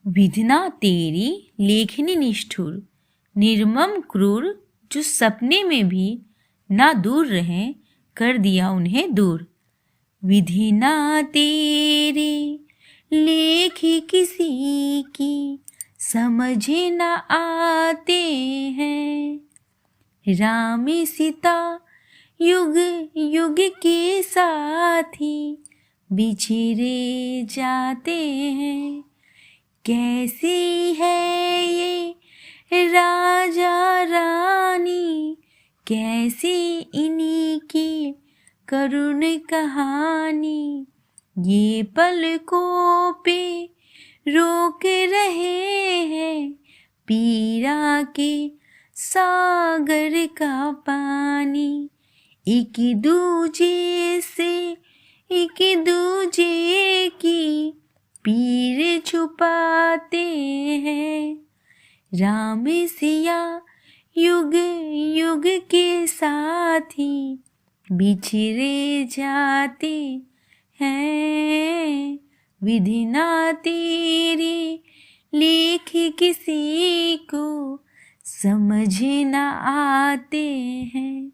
विधना तेरी लेखनी निष्ठुर, निर्मम क्रूर, जो सपने में भी ना दूर रहें, कर दिया उन्हें दूर। विधि ना तेरे लेख किसी की, समझ न आते हैं। राम सीता युग युग के साथी, बिछड़े जाते हैं। कैसी है ये राजा रानी, कैसी इन्हीं की करुण कहानी। ये पलकों पे रोक रहे हैं, पीरा के सागर का पानी। एक दूजे से एक दूजे की पीर छुपाते हैं। राम सिया युग युग के साथी, बिछड़े जाते हैं। विधि ना तेरे लेख किसी को, समझ न आते हैं।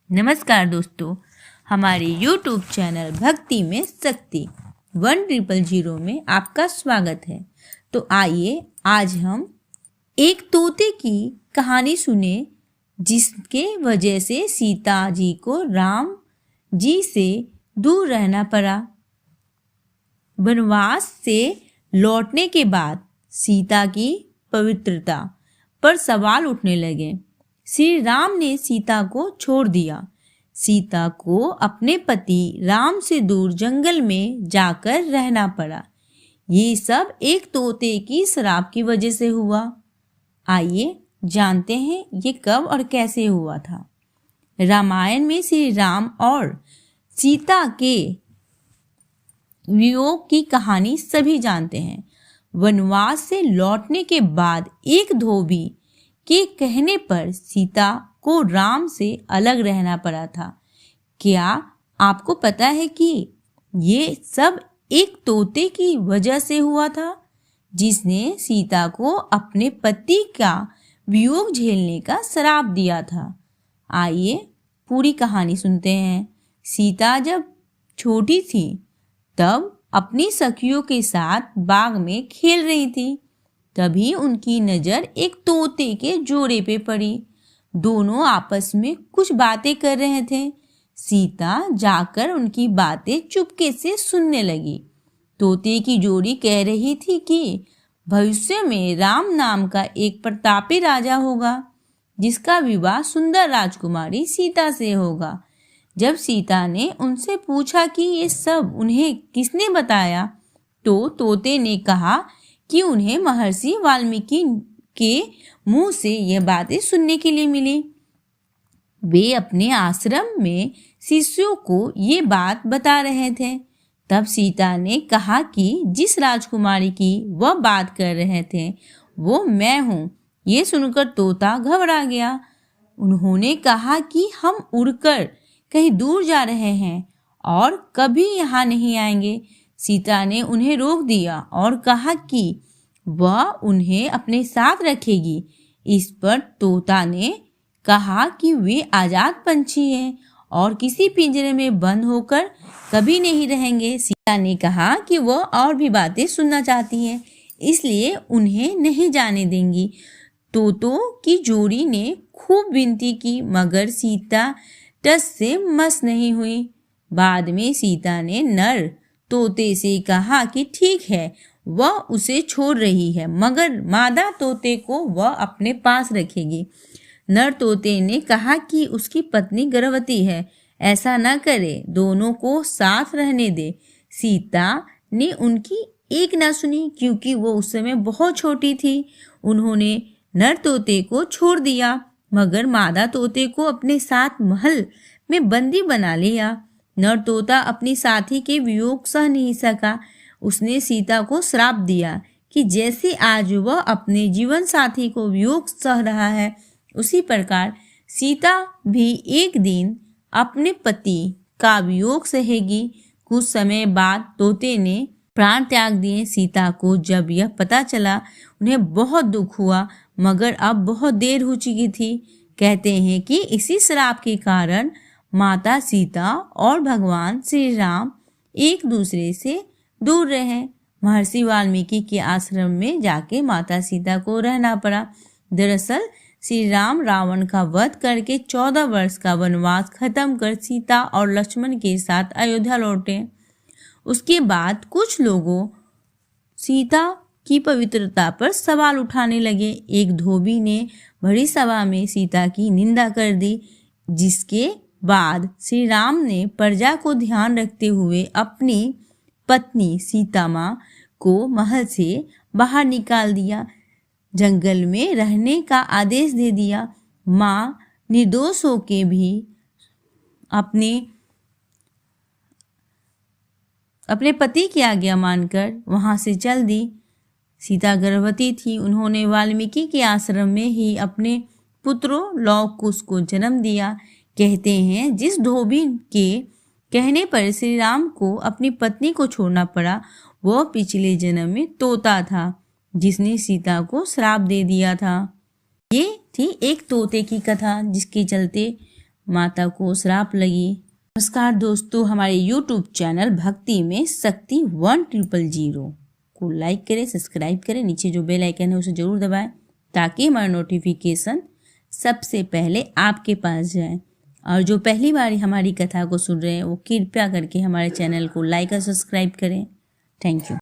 नमस्कार दोस्तों, हमारे YouTube चैनल भक्ति में शक्ति 1000 में आपका स्वागत है। तो आइए आज हम एक तोते की कहानी सुने, जिसके वजह से सीता जी को राम जी से दूर रहना पड़ा। वनवास से लौटने के बाद सीता की पवित्रता पर सवाल उठने लगे। श्री राम ने सीता को छोड़ दिया। सीता को अपने पति राम से दूर जंगल में जाकर रहना पड़ा। ये सब एक तोते की श्राप की वजह से हुआ। आइए जानते हैं ये कब और कैसे हुआ था। रामायण में श्री राम और सीता के वियोग की कहानी सभी जानते हैं। वनवास से लौटने के बाद एक धोबी के कहने पर सीता को राम से अलग रहना पड़ा था। क्या आपको पता है कि ये सब एक तोते की वजह से हुआ था, जिसने सीता को अपने पति का वियोग झेलने का श्राप दिया था। आइए पूरी कहानी सुनते हैं। सीता जब छोटी थी तब अपनी सखियों के साथ बाग में खेल रही थी। तभी उनकी नज़र एक तोते के जोड़े पे पड़ी। दोनों आपस में कुछ बातें कर रहे थे। सीता जाकर उनकी बातें चुपके से सुनने लगी। तोते की जोड़ी कह रही थी कि भविष्य में राम नाम का एक प्रतापी राजा होगा, जिसका विवाह सुंदर राजकुमारी सीता से होगा। जब सीता ने उनसे पूछा कि ये सब उन्हें किसने बताया, तो तोते ने कहा कि उन्हें महर्षि वाल्मीकि के मुंह से यह बातें सुनने के लिए मिली। वे अपने आश्रम में शिष्यों को ये बात बता रहे थे। तब सीता ने कहा कि जिस राजकुमारी की वह बात कर रहे थे वो मैं हूँ। ये सुनकर तोता घबरा गया। उन्होंने कहा कि हम उड़कर कहीं दूर जा रहे हैं और कभी यहाँ नहीं आएंगे। सीता ने उन्हें रोक दिया और कहा कि वह उन्हें अपने साथ रखेगी। इस पर तोता ने कहा कि वे आजाद पंछी हैं और किसी पिंजरे में बंद होकर कभी नहीं रहेंगे। सीता ने कहा कि वह और भी बातें सुनना चाहती है, इसलिए उन्हें नहीं जाने देंगी। तोतों की जोड़ी ने खूब विनती की, मगर सीता टस से मस नहीं हुई। बाद में सीता ने नर तोते से कहा कि ठीक है, वह उसे छोड़ रही है, मगर मादा तोते को वह अपने पास रखेगी। नर तोते ने कहा कि उसकी पत्नी गर्भवती है, ऐसा न करे, दोनों को साथ रहने दे। सीता ने उनकी एक न सुनी, क्योंकि वो उस समय बहुत छोटी थी। उन्होंने नर तोते को छोड़ दिया, मगर मादा तोते को अपने साथ महल में बंदी बना लिया। नर तोता अपनी साथी के वियोग सह नहीं सका। उसने सीता को श्राप दिया कि जैसे आज वह अपने जीवन साथी को वियोग सह रहा है, उसी प्रकार सीता भी एक दिन अपने पति का वियोग सहेगी। कुछ समय बाद तोते ने प्राण त्याग दिए। सीता को जब यह पता चला उन्हें बहुत दुख हुआ, मगर अब बहुत देर हो चुकी थी। कहते हैं कि इसी श्राप के कारण माता सीता और भगवान श्री राम एक दूसरे से दूर रहे। महर्षि वाल्मीकि के आश्रम में जाके माता सीता को रहना पड़ा। दरअसल श्री राम रावण का वध करके 14 वर्ष का वनवास खत्म कर सीता और लक्ष्मण के साथ अयोध्या लौटे। उसके बाद कुछ लोगों सीता की पवित्रता पर सवाल उठाने लगे। एक धोबी ने बड़ी सभा में सीता की निंदा कर दी, जिसके बाद श्री राम ने प्रजा को ध्यान रखते हुए अपनी पत्नी सीता माँ को महल से बाहर निकाल दिया, जंगल में रहने का आदेश दे दिया। माँ निर्दोष होके भी अपने पति की आज्ञा मानकर वहां से चल दी। सीता गर्भवती थी। उन्होंने वाल्मीकि के आश्रम में ही अपने पुत्रों लौ कुश को जन्म दिया। कहते हैं जिस धोबी के कहने पर श्री राम को अपनी पत्नी को छोड़ना पड़ा, वह पिछले जन्म में तोता था जिसने सीता को श्राप दे दिया था। ये थी एक तोते की कथा जिसके चलते माता को श्राप लगी। नमस्कार दोस्तों, हमारे YouTube चैनल भक्ति में शक्ति 1000 को लाइक करें, सब्सक्राइब करें, नीचे जो बेल आइकन है उसे जरूर दबाएं ताकि हमारा नोटिफिकेशन सबसे पहले आपके पास जाए। और जो पहली बार हमारी कथा को सुन रहे हैं वो कृपया करके हमारे चैनल को लाइक और सब्सक्राइब करें। Thank you.